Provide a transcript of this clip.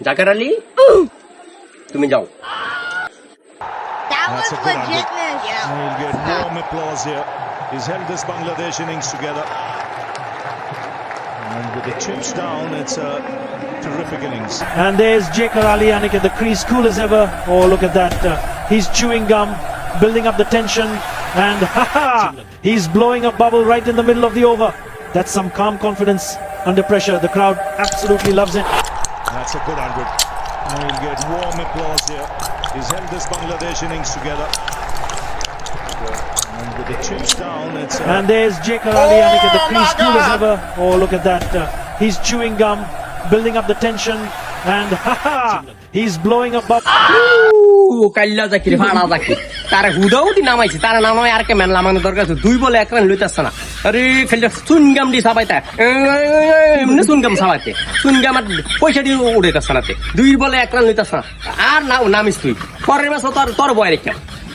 জাকের আলী তুমি যাও। That was That's a good legitness. He'll get warm applause here. He's held this Bangladesh innings together. And with the chips down, it's a terrific innings. And there's Jakar Ali Anik at the crease, cool as ever. Oh, look at that. He's chewing gum, building up the tension. And he's blowing a bubble right in the middle of the over. That's some calm confidence under pressure. The crowd absolutely loves it. That's a good 100. He'll get warm applause here. He's held this Bangladesh innings together. And with the chips down, it's a... And there's Jakar Ali Anik at the crease, cool as ever. Oh, look at that. He's chewing gum, building up the tension. And he's blowing a bubble. কাইল্লা Zakir ভাড়া জাকির তার হুদাউদি নামাইছে তার নামাই আর কে man Lamano দরকার আছে 2 বলে 1 run লইতাছ না আরে খালি সুনগাম দি সাবাইতা এমনি সুনগাম সাবাইতে সুনগাম আর পয়সা দিয়ে উড়াইতাছ না 2 বলে 1 রান লইতাছ না আর নামিস তুই পরের ম্যাচ তোর বয় রেখে